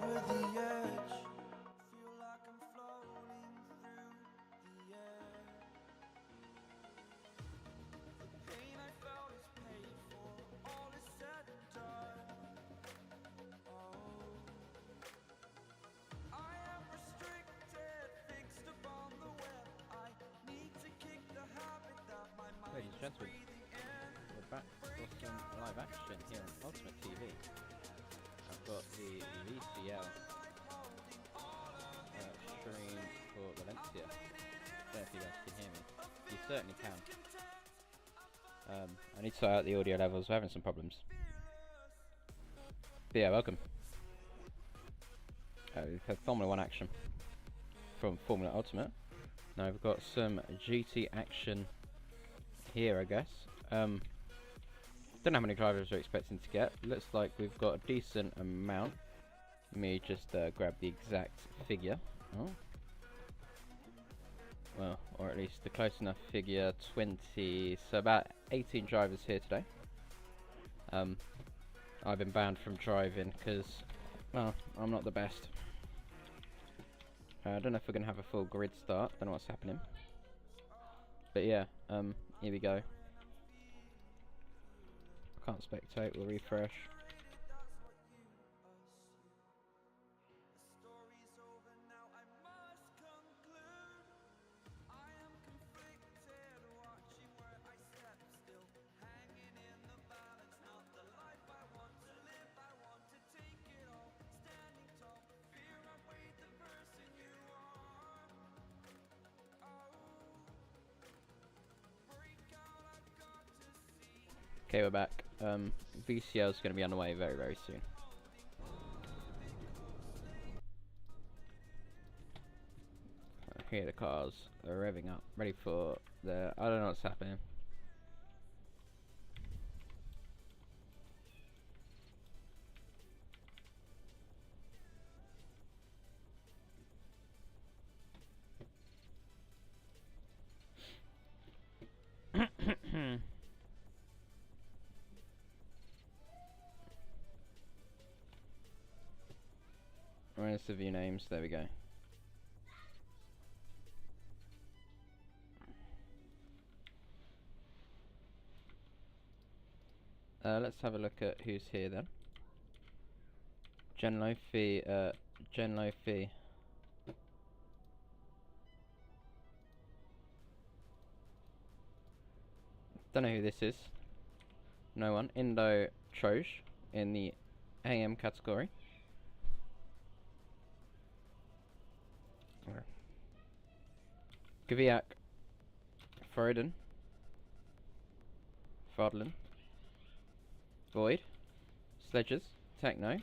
Ladies and gentlemen, we're back for some live action here on Ultimate TV. I've got the VCL stream for Valencia. I don't know if you guys can hear me. You certainly can. I need to sort out the audio levels, we're having some problems. But yeah, welcome. We've had Formula 1 action from Formula Ultimate. Now we've got some GT action here, I guess. Don't know how many drivers we're expecting to get. Looks like we've got a decent amount. Let me just grab the exact figure. Oh. Well, or at least the close enough figure, 20, so about 18 drivers here today. I've been banned from driving because, well, I'm not the best. I don't know if we're going to have a full grid start, don't know what's happening. But yeah, here we go. I can't spectate, we'll refresh. Okay, we're back. VCL is going to be on the way very, very soon. Here the cars are revving up, ready for the... I don't know what's happening. Where's the view names? There we go. Let's have a look at who's here then. Jen Lofi, don't know who this is. No one. Indo Troj in the AM category. Gaviak, Froden, Fardlin, Void, Sledgers, Techno,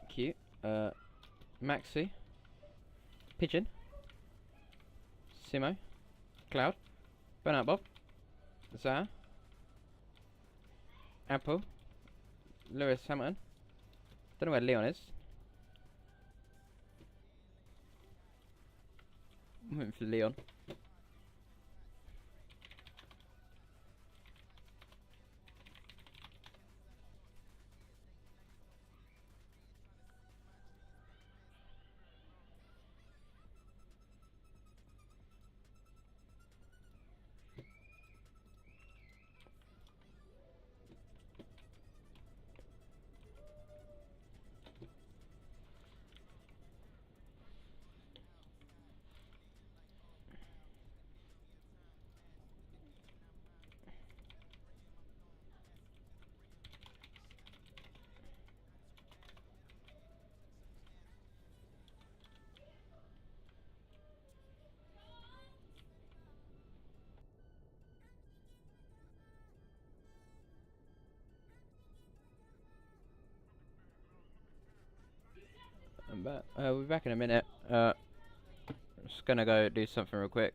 Cute, Maxi, Pigeon, Simo, Cloud, Burnout Bob, Zah, Apple, Lewis Hamilton. Don't know where Leon is. I'm waiting for Leon. I'm back. We'll be back in a minute. Just gonna go do something real quick.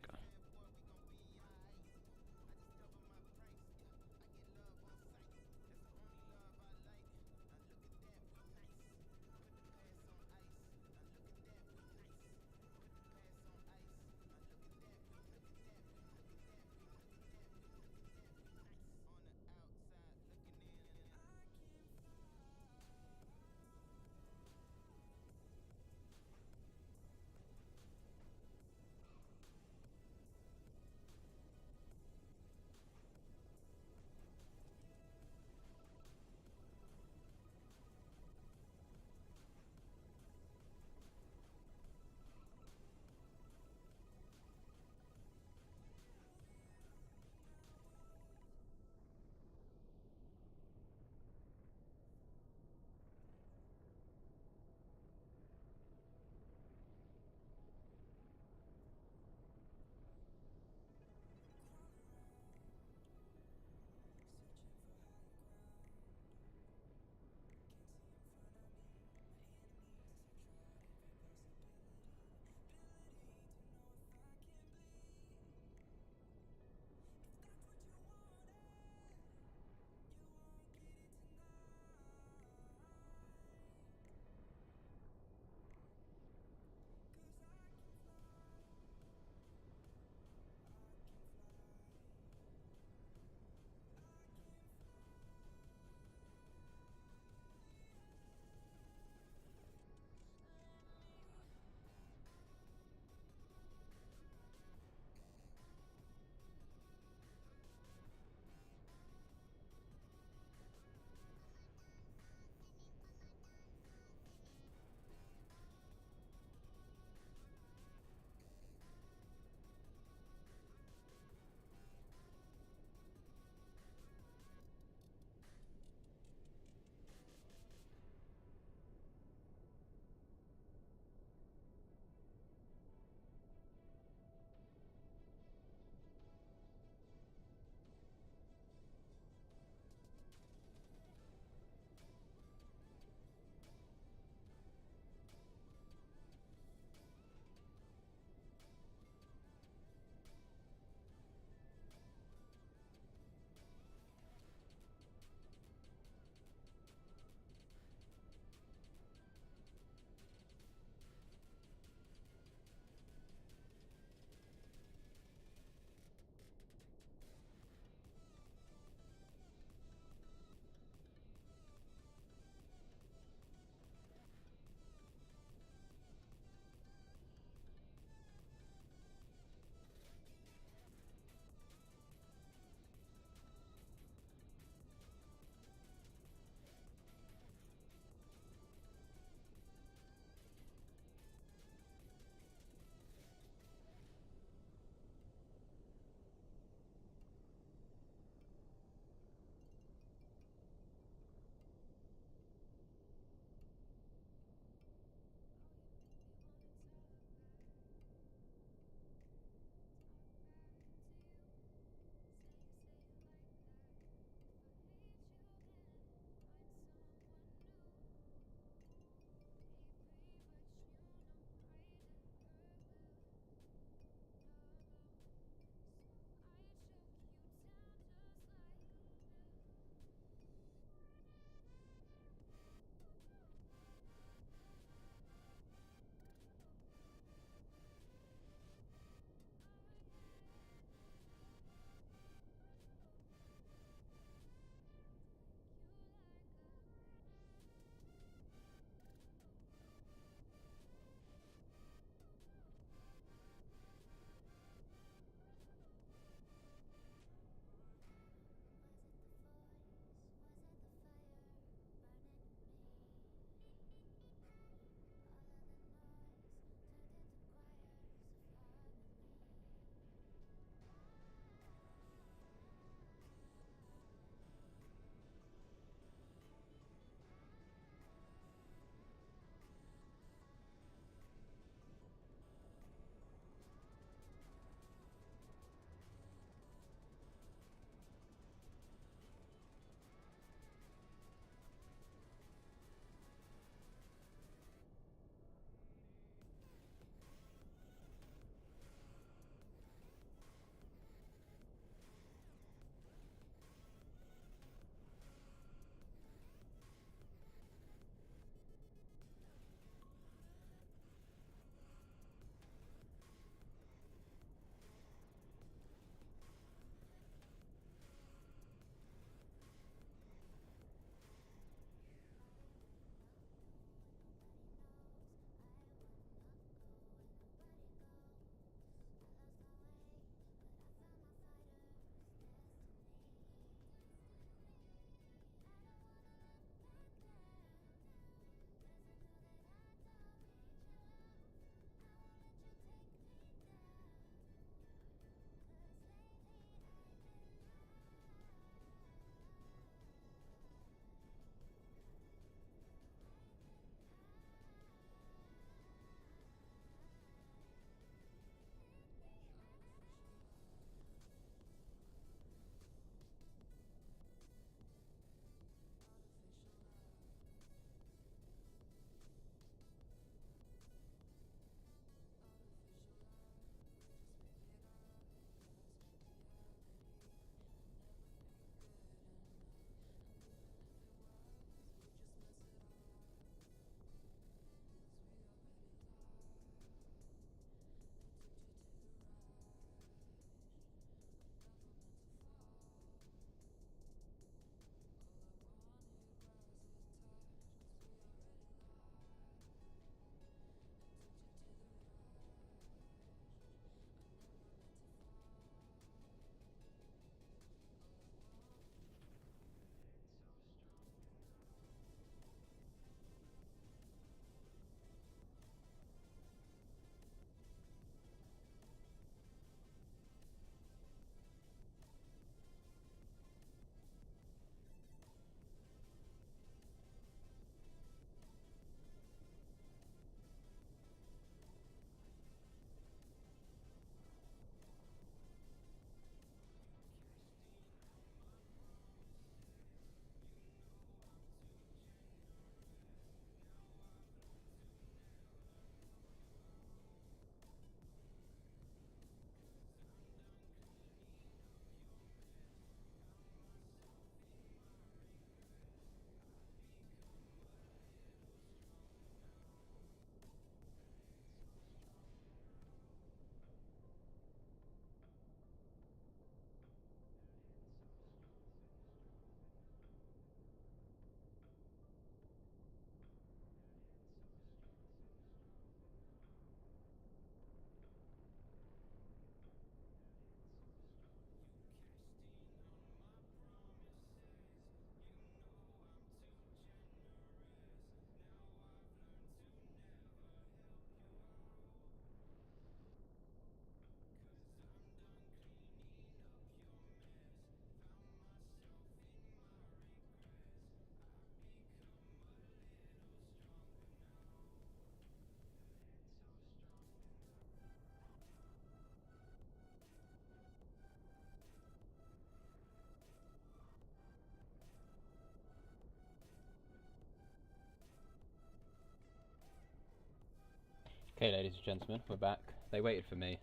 Okay, ladies and gentlemen, we're back. They waited for me.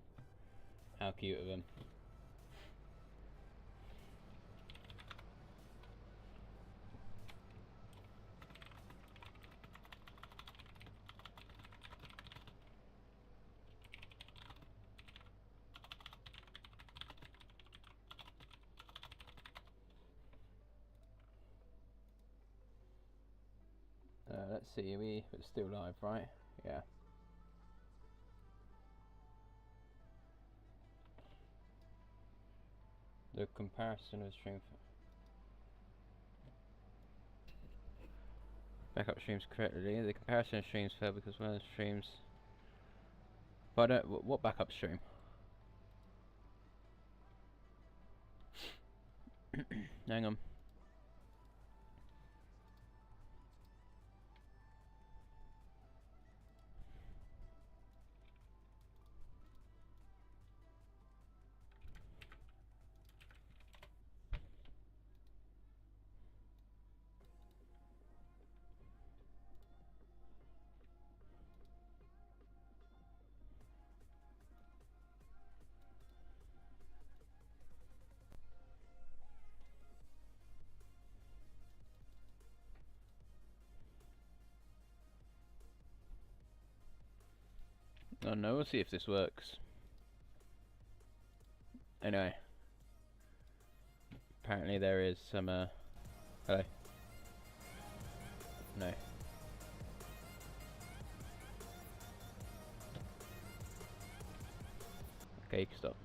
How cute of them. Let's see, we're still live, right? Yeah. The comparison of stream. Backup streams correctly. The comparison of streams failed because one of the streams. But what backup stream? Hang on. Oh no, we'll see if this works. Anyway. Apparently there is some, hello? No. Okay, you can stop.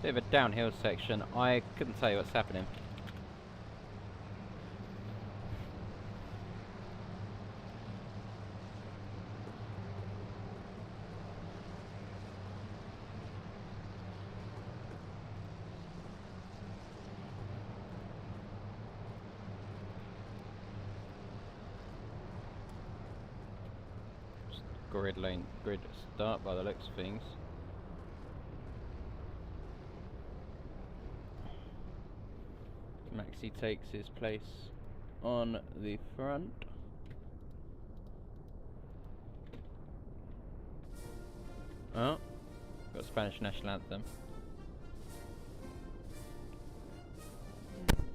Bit of a downhill section. I couldn't tell you what's happening. Grid start by the looks of things. Maxi takes his place on the front. Oh, got Spanish national anthem.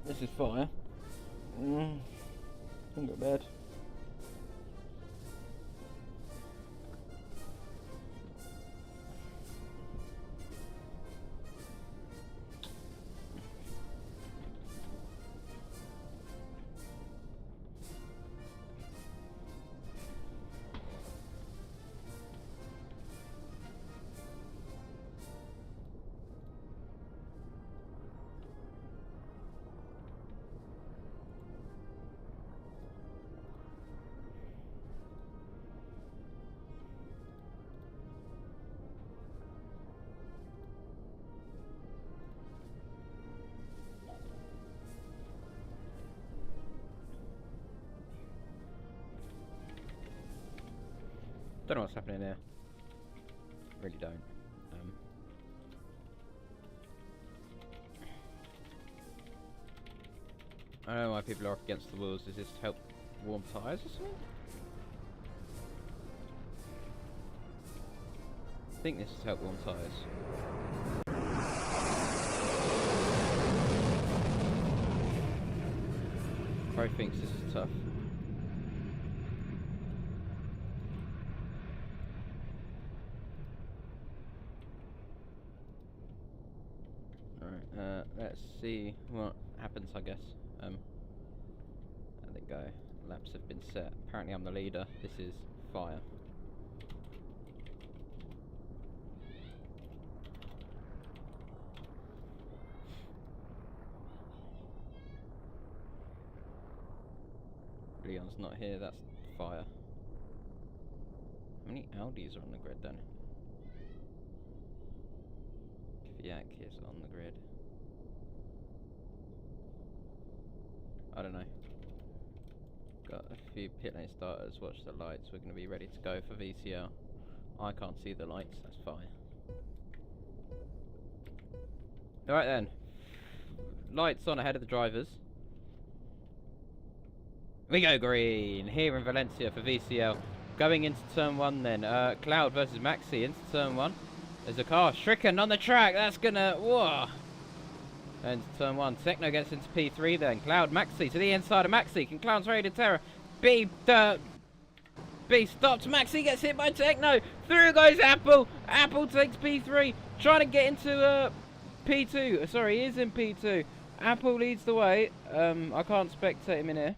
This is fire. Don't go bad. Don't know what's happening there. Really don't. I don't know why people are up against the wheels. Does this help warm tyres or something? I think this has helped warm tyres. Crow thinks this is tough. Alright, let's see what happens, I guess. There they go. Laps have been set. Apparently I'm the leader. This is fire. Leon's not here, that's fire. How many Audis are on the grid then? Fiat is on the grid. I don't know. Got a few pit lane starters, watch the lights, we're going to be ready to go for VCL. I can't see the lights, that's fine. Alright then. Lights on ahead of the drivers. We go green here in Valencia for VCL. Going into turn 1 then. Cloud versus Maxi into turn 1. There's a car stricken on the track. That's gonna... Whoa. And turn 1. Techno gets into P3 then. Cloud, Maxi to the inside of Maxi. Can Cloud's Rated Terror B stopped. Maxi gets hit by Techno. Through goes Apple. Apple takes P3. Trying to get into P2. Sorry, he is in P2. Apple leads the way. I can't spectate him in here.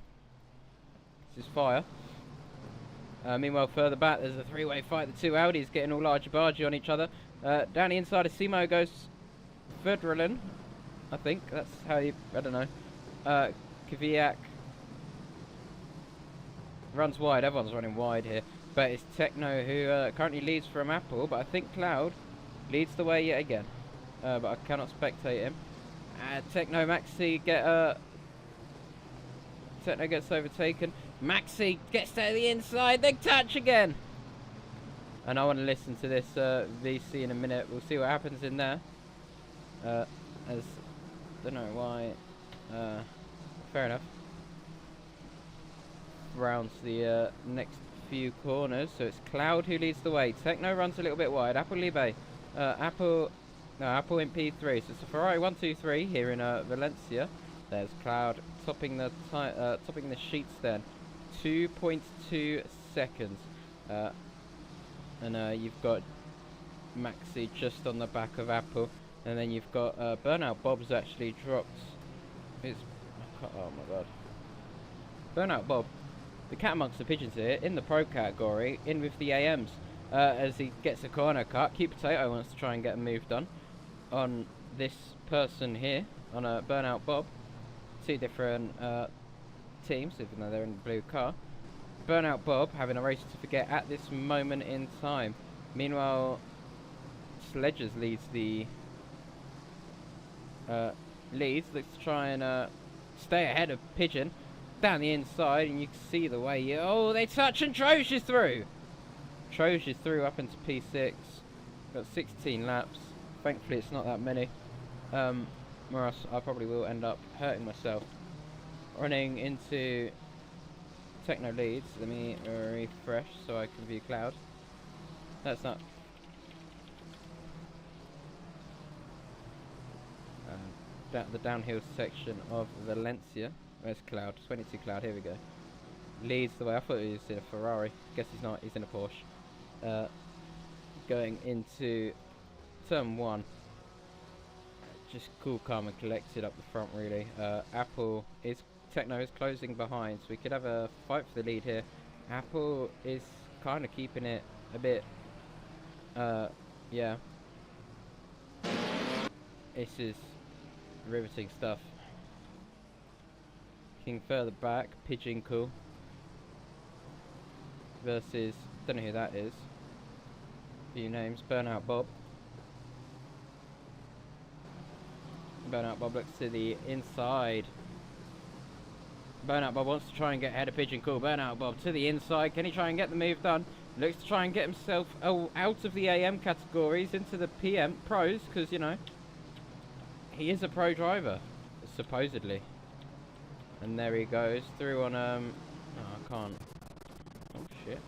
This is fire. Meanwhile, further back, there's a three-way fight. The two Audis getting all largy-bargy on each other. Down the inside of Simo goes Federlin. I think that's how you... I don't know. Kvyat runs wide. Everyone's running wide here. But it's Techno who currently leads from Apple. But I think Cloud leads the way yet again. But I cannot spectate him. Techno Maxi Techno gets overtaken. Maxi gets to the inside. They touch again. And I want to listen to this VC in a minute. We'll see what happens in there. As don't know why. Fair enough. Rounds the next few corners. So it's Cloud who leads the way. Techno runs a little bit wide. Apple Libe. Apple in P3. So it's a Ferrari 1, 2, 3 here in Valencia. There's Cloud topping the sheets then. 2.2 seconds. And you've got Maxi just on the back of Apple. And then you've got Burnout Bob's actually dropped his... Oh my god. Burnout Bob, the cat amongst the pigeons here, in the pro category, in with the AMs. As he gets a corner cut. Cute Potato wants to try and get a move done on this person here, on a Burnout Bob. Two different teams, even though they're in the blue car. Burnout Bob having a race to forget at this moment in time. Meanwhile, Sledgers leads the... looks to try and stay ahead of Pigeon down the inside, and you can see the way oh, they touch, and Troge is through. Troge is through up into P6. Got 16 laps. Thankfully it's not that many, or else I probably will end up hurting myself. Running into Techno leads. Let me refresh so I can view Cloud. That's not the downhill section of Valencia. Where's Cloud? 22 Cloud, here we go. Leads the way. I thought he was in a Ferrari. Guess he's not, he's in a Porsche. Going into turn 1. Just cool, calm and collected up the front really. Techno is closing behind, so we could have a fight for the lead here. Apple is kind of keeping it a bit, yeah. This is riveting stuff. Looking further back, Pigeon Cool versus, don't know who that is. Few names, Burnout Bob. Burnout Bob looks to the inside. Burnout Bob wants to try and get ahead of Pigeon Cool. Burnout Bob to the inside. Can he try and get the move done? Looks to try and get himself out of the AM categories into the PM pros, because, you know, he is a pro driver, supposedly. And there he goes through on oh, I can't. Oh shit.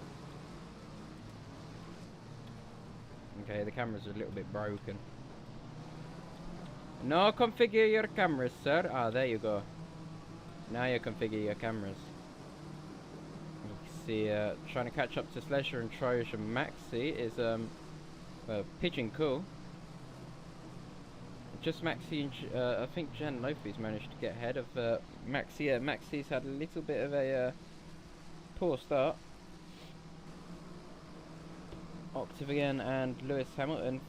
Okay, the camera's a little bit broken. No, configure your cameras, sir. Ah, there you go. Now you configure your cameras. You can see, trying to catch up to Sledger and Troge and Maxi is Pigeon Cool. Just Maxi and I think Jan Lofi's managed to get ahead of Maxi. Yeah, Maxi's had a little bit of a poor start. Octavian and Lewis Hamilton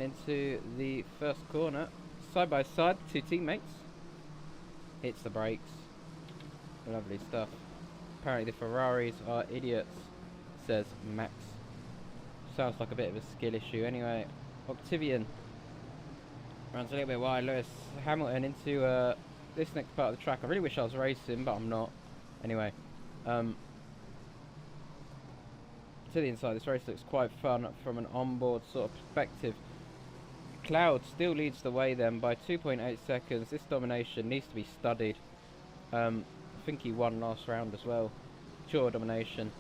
into the first corner, side by side, two teammates. Hits the brakes. Lovely stuff. Apparently the Ferraris are idiots, says Max. Sounds like a bit of a skill issue. Anyway, Octavian runs a little bit wide. Lewis Hamilton into this next part of the track. I really wish I was racing, but I'm not. Anyway, to the inside. This race looks quite fun from an onboard sort of perspective. Cloud still leads the way then by 2.8 seconds. This domination needs to be studied. I think he won last round as well. Pure domination.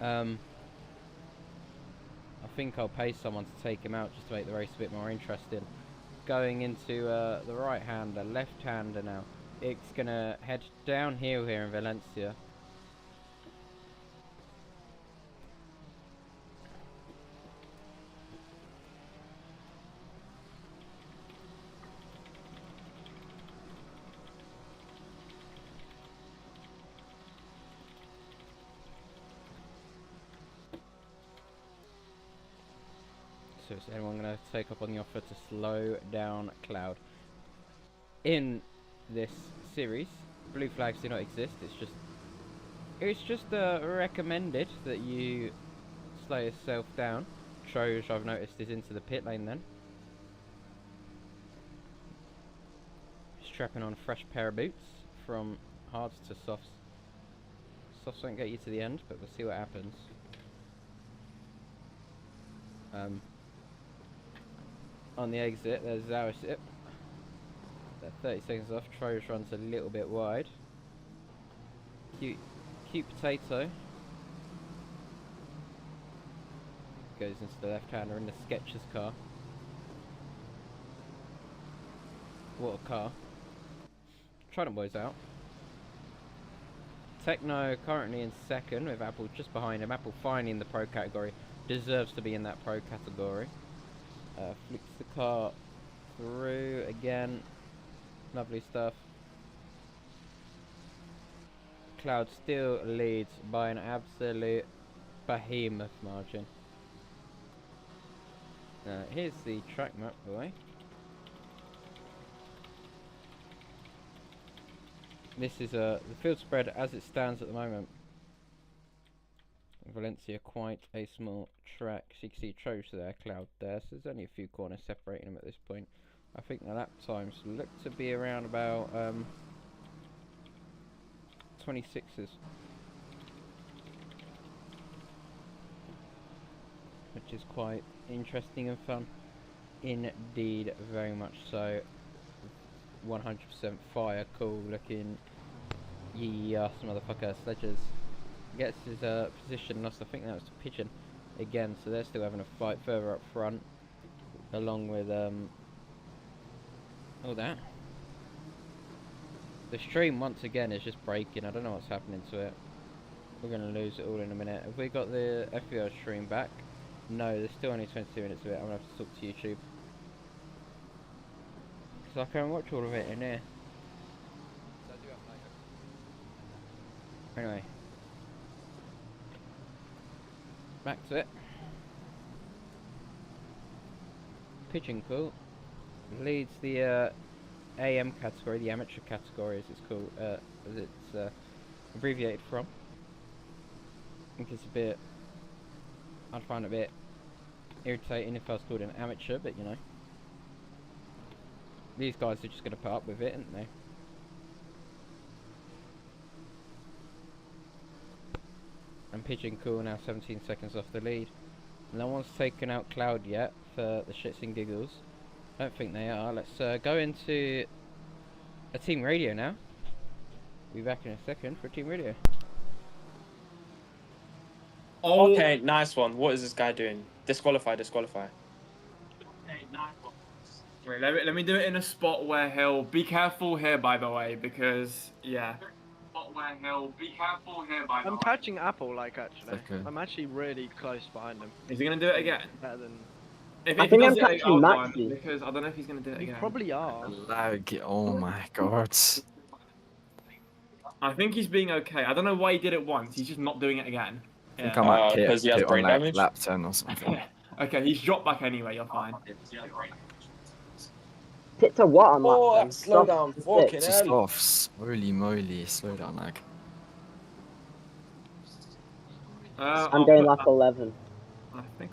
I think I'll pay someone to take him out just to make the race a bit more interesting. Going into the right-hander, left-hander now. It's going to head downhill here in Valencia. So is anyone going to take up on the offer to slow down Cloud? In this series, blue flags do not exist. It's just recommended that you slow yourself down. Troj, I've noticed, is into the pit lane then. Strapping on a fresh pair of boots from hards to softs. Softs won't get you to the end, but we'll see what happens. On the exit, there's Zauership. They're 30 seconds off. Troj runs a little bit wide. Cute potato. Goes into the left-hander in the Skechers car. What a car. Trident Boy's out. Techno currently in second with Apple just behind him. Apple finally in the pro category. Deserves to be in that pro category. Flicks the car through again. Lovely stuff. Cloud still leads by an absolute behemoth margin. Here's the track map, by the way. This is the field spread as it stands at the moment. Valencia, quite a small track. So you can see Troj there, Cloud there. So there's only a few corners separating them at this point. I think the lap times look to be around about 26s, which is quite interesting and fun indeed, very much so. 100% fire, cool looking. Yes, motherfucker. Sledges gets his position lost. I think that was to Pigeon again, so they're still having a fight further up front, along with all that. The stream once again is just breaking. I don't know what's happening to it. We're gonna lose it all in a minute. Have we got the FBO stream back? No, there's still only 22 minutes of it. I'm gonna have to talk to YouTube, because I can't watch all of it in here. Anyway, back to it. Pigeon Cool leads the AM category, the amateur category as it's called, as it's abbreviated from. I think it's a bit, I'd find it a bit irritating if I was called an amateur, but you know, these guys are just going to put up with it, aren't they? And Pigeon Cool now 17 seconds off the lead. No one's taken out Cloud yet for the shits and giggles. I don't think they are. Let's go into a team radio now. Be back in a second for team radio. Oh. Okay, nice one. What is this guy doing? Disqualify. Okay, nice one. Wait, let me do it in a spot where he'll be careful here, by the way, because yeah. I'm catching Apple, like, actually. Okay. I'm actually really close behind him. Is he gonna do it again? Better than... I think I'm catching Maxi. Because I don't know if he's gonna do it again. You probably are. Lag, oh my god. I think he's being okay. I don't know why he did it once. He's just not doing it again. I think I might because he has brain damage. Lap 10 or something. Okay, he's dropped back anyway. You're fine. Pit to what on lap 10? Slow down. Fucking Just hell. off. Holy moly, slow down, lag. I'm going lap 11. I think.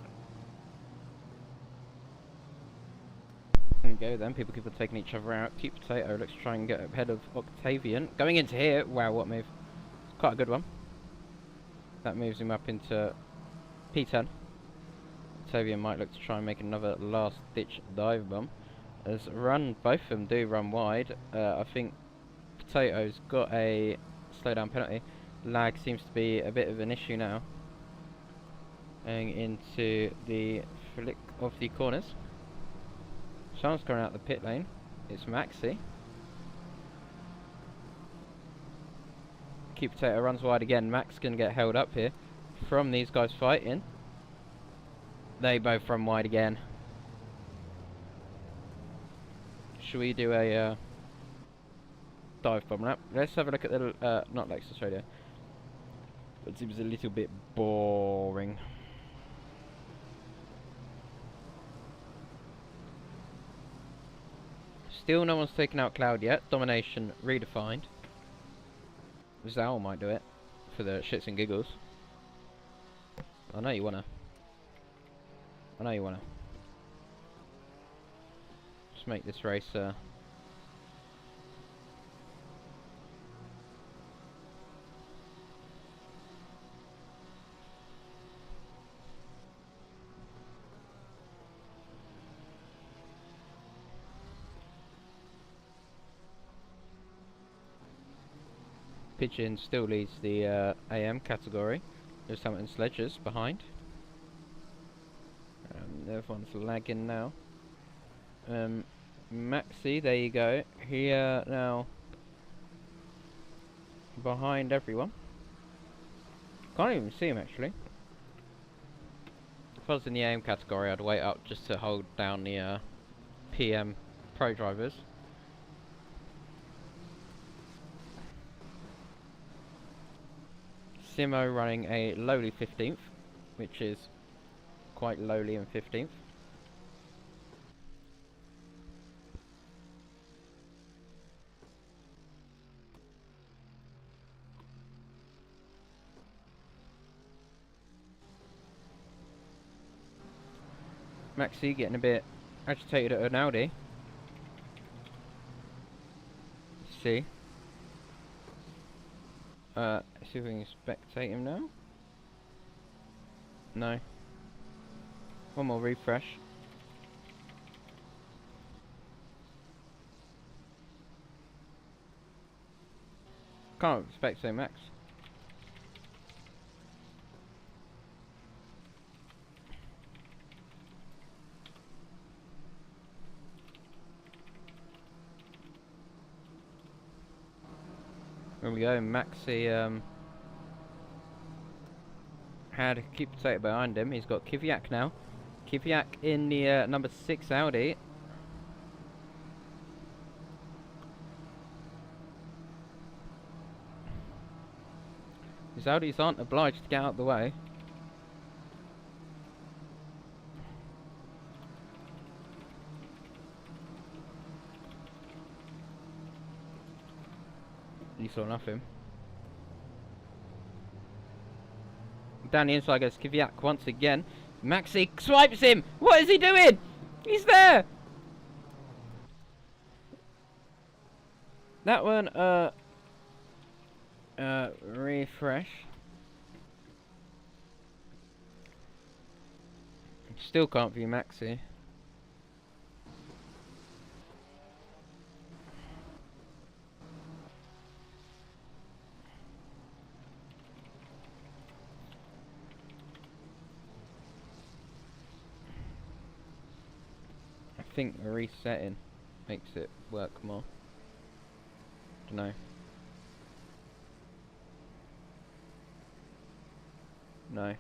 There we go then, people keep on taking each other out. Cute Potato looks to try and get ahead of Octavian. Going into here, wow, what move. Quite a good one. That moves him up into P10. Octavian might look to try and make another last-ditch dive bomb. As both of them do run wide. I think Potato's got a slowdown penalty. Lag seems to be a bit of an issue now. Going into the flick of the corners. Someone's going out the pit lane. It's Maxi. Cute Potato runs wide again. Max can get held up here from these guys fighting. They both run wide again. Should we do a dive bomb lap? Let's have a look at the not Lexus Radio. It seems a little bit boring. Still no one's taken out Cloud yet. Domination redefined. Zal might do it for the shits and giggles. I know you wanna. I know you wanna. Just make this race Pigeon still leads the AM category. There's Hamilton Sledgers behind. Everyone's lagging now. Maxi, there you go. Here now behind everyone. Can't even see him actually. If I was in the AM category, I'd wait up just to hold down the PM pro drivers. Simo running a lowly 15th, which is quite lowly in 15th. Maxi getting a bit agitated at an Audi. See. See if we can spectate him now. No. One more refresh. Can't spectate Max. There we go, Maxi had Cute Potato behind him. He's got Kiviak now. Kiviak in the number 6 Audi. These Audis aren't obliged to get out of the way. You saw nothing. Down the inside goes Kiviak once again. Maxi swipes him! What is he doing? He's there! That one, refresh. Still can't view Maxi. I think resetting makes it work more. Dunno. No.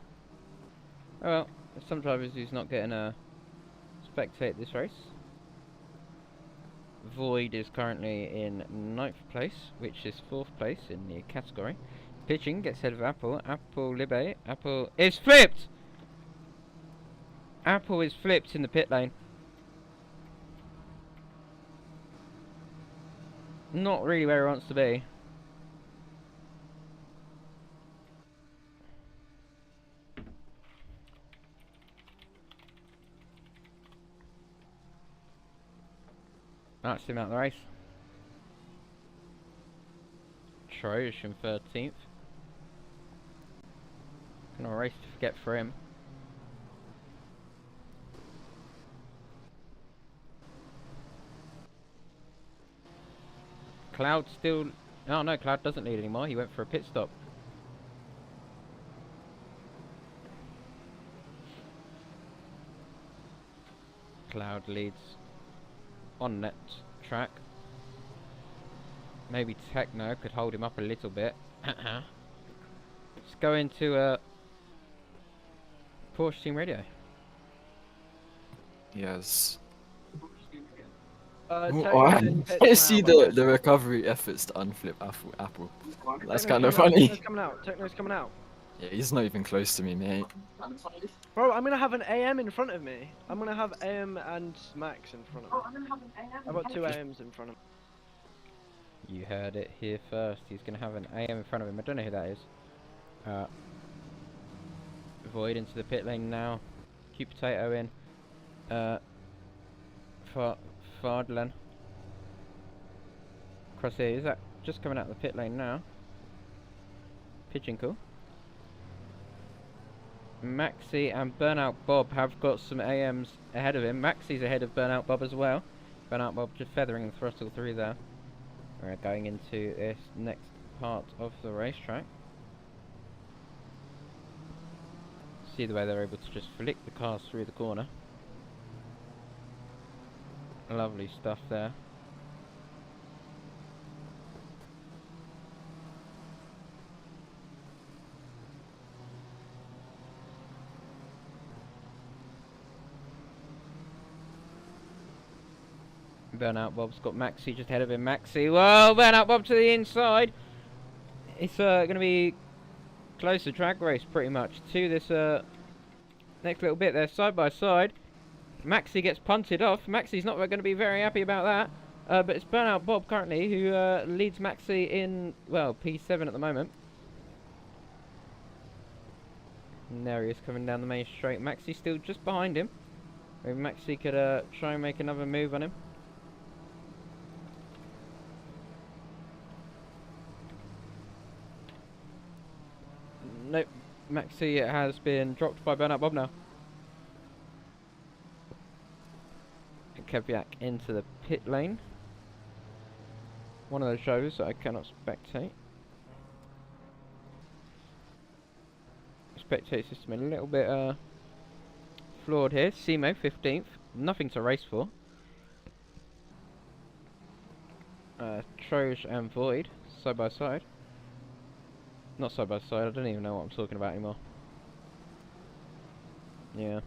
Oh well, some drivers who's not getting a spectate this race. Void is currently in 9th place, which is 4th place in the category. Pitching gets ahead of Apple. Apple Libe. Apple is flipped! Apple is flipped in the pit lane. Not really where he wants to be. That's him out of the race. Trojan 13th. Gonna race to forget for him. Cloud still... Oh no, Cloud doesn't lead anymore. He went for a pit stop. Cloud leads on that track. Maybe Techno could hold him up a little bit. Let's go into Porsche Team Radio. Yes. Techno's I in see pits now. the recovery efforts to unflip Apple. That's Techno's kind of coming out, funny. Techno's coming out. Techno's coming out. Yeah, he's not even close to me, mate. Bro, I'm gonna have an AM in front of me. I'm gonna have AM and Max in front of me. I've got two AMs in front of me. You heard it here first. He's going to have an AM in front of him. I don't know who that is. Void into the pit lane now. Cute Potato in. Fardlan. Crosshair, is that just coming out of the pit lane now? Pigeon cool. Maxi and Burnout Bob have got some AMs ahead of him. Maxi's ahead of Burnout Bob as well. Burnout Bob just feathering the throttle through there. We're going into this next part of the racetrack. See the way they're able to just flick the cars through the corner. Lovely stuff there. Burnout Bob's got Maxi just ahead of him. Maxi, whoa! Burnout Bob to the inside. It's going to be close to drag race pretty much to this next little bit there, side by side. Maxi gets punted off. Maxi's not going to be very happy about that. But it's Burnout Bob currently who leads Maxi in, well, P7 at the moment. And there he is coming down the main straight. Maxi's still just behind him. Maybe Maxi could try and make another move on him. Nope, Maxi has been dropped by Burnout Bob now. Keviak into the pit lane. One of those shows that I cannot spectate. Spectate system a little bit flawed here. Simo 15th, nothing to race for. Troge and Void side by side. Not side by side, I don't even know what I'm talking about anymore. Yeah.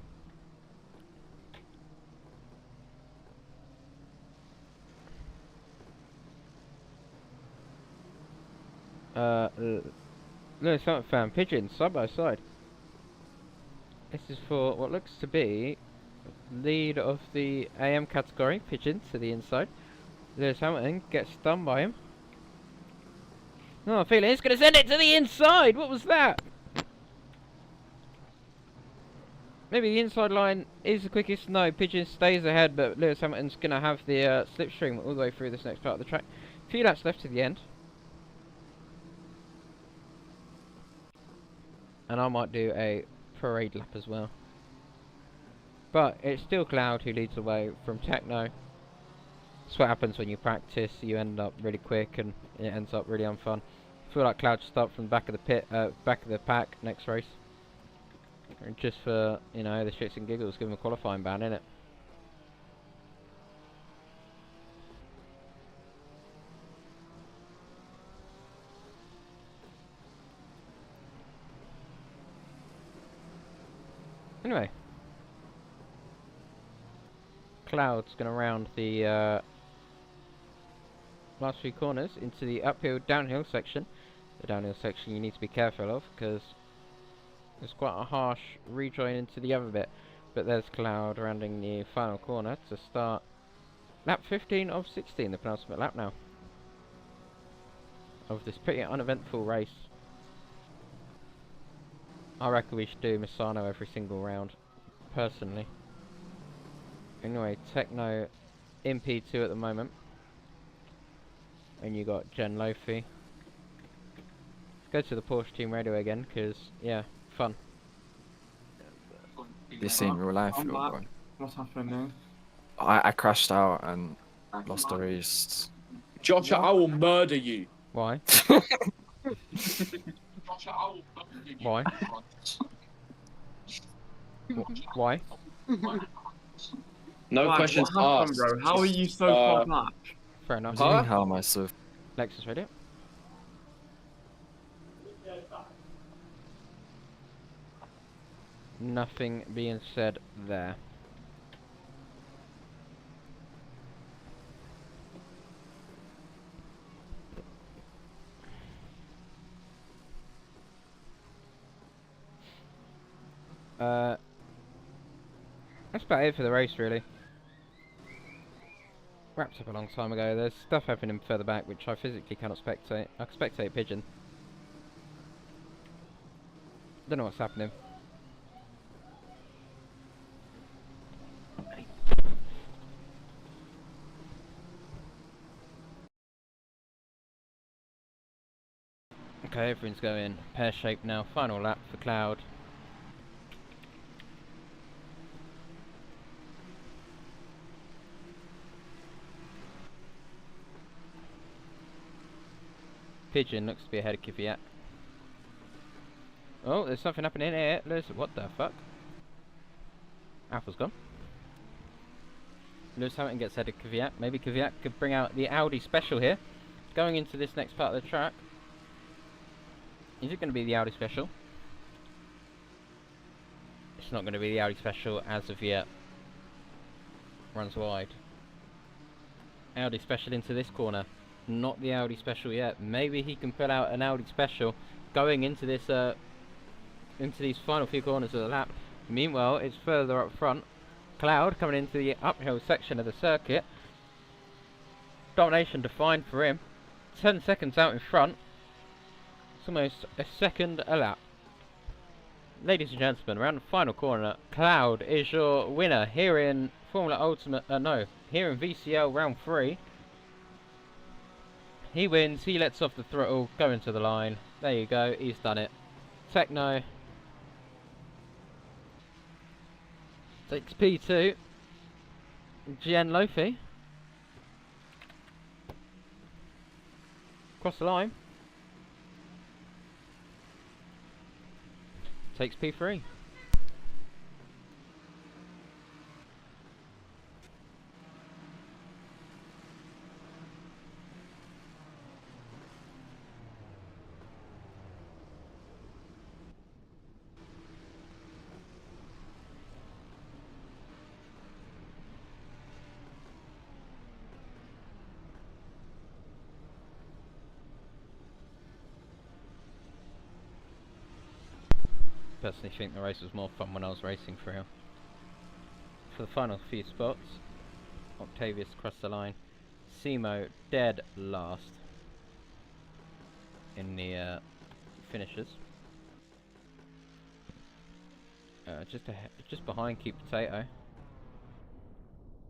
Lewis Hamilton fan, Pigeons side by side. This is for what looks to be lead of the AM category. Pigeons to the inside. Lewis Hamilton gets stunned by him. Oh, I feel it's going to send it to the inside. What was that? Maybe the inside line is the quickest. No, Pigeon stays ahead, but Lewis Hamilton's going to have the slipstream all the way through this next part of the track. A few laps left to the end. And I might do a parade lap as well. But it's still Cloud who leads the way from Techno. That's what happens when you practice. You end up really quick and it ends up really unfun. I feel like Cloud should start from the back of the back of the pack next race. And just for, you know, the shits and giggles, give him a qualifying ban, innit? Anyway, Cloud's going to round the last few corners into the uphill downhill section. The downhill section you need to be careful of because there's quite a harsh rejoin into the other bit. But there's Cloud rounding the final corner to start lap 15 of 16, the penultimate lap now of this pretty uneventful race. I reckon we should do Misano every single round, personally. Anyway, Techno in P2 at the moment. And you got Jen Lofi. Let's go to the Porsche Team Radio again, because, yeah, fun. This ain't real life, I'm bro. What's happening now? I crashed out and lost the race. Joshua, I will murder you. Why? Why? Why? No Lad, questions what happened, asked. bro? How are you so far back? Fair enough. What do you mean, Huh? how am I so... Lexus radio. Nothing being said there. That's about it for the race, really. Wrapped up a long time ago. There's stuff happening further back which I physically cannot spectate. I can spectate Pigeon. Don't know what's happening. Okay, everything's going pear-shaped now. Final lap for Cloud. Pigeon looks to be ahead of Kvyat. Oh, there's something happening here. Lewis, what the fuck? Alpha's gone. Lewis Hamilton gets ahead of Kvyat. Maybe Kvyat could bring out the Audi special here. Going into this next part of the track. Is it going to be the Audi special? It's not going to be the Audi special as of yet. Runs wide. Audi special into this corner. Not the Audi special yet. Maybe he can pull out an Audi special going into this into these final few corners of the lap. Meanwhile, it's further up front. Cloud coming into the uphill section of the circuit. Domination defined for him. 10 seconds out in front. It's almost a second a lap. Ladies and gentlemen, around the final corner, Cloud is your winner here in Formula Ultimate. Here in VCL round 3. He wins, he lets off the throttle, going to the line. There you go, he's done it. Techno takes P2. Gian Lofi across the line. Takes P3. Personally think the race was more fun when I was racing for real. For the final few spots, Octavius crossed the line. Simo dead last in the finishes. Just behind Keep Potato.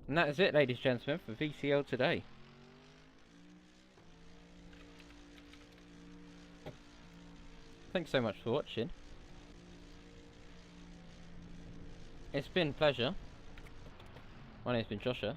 And that is it, ladies and gentlemen, for VCL today. Thanks so much for watching. It's been a pleasure. My name's been Joshua.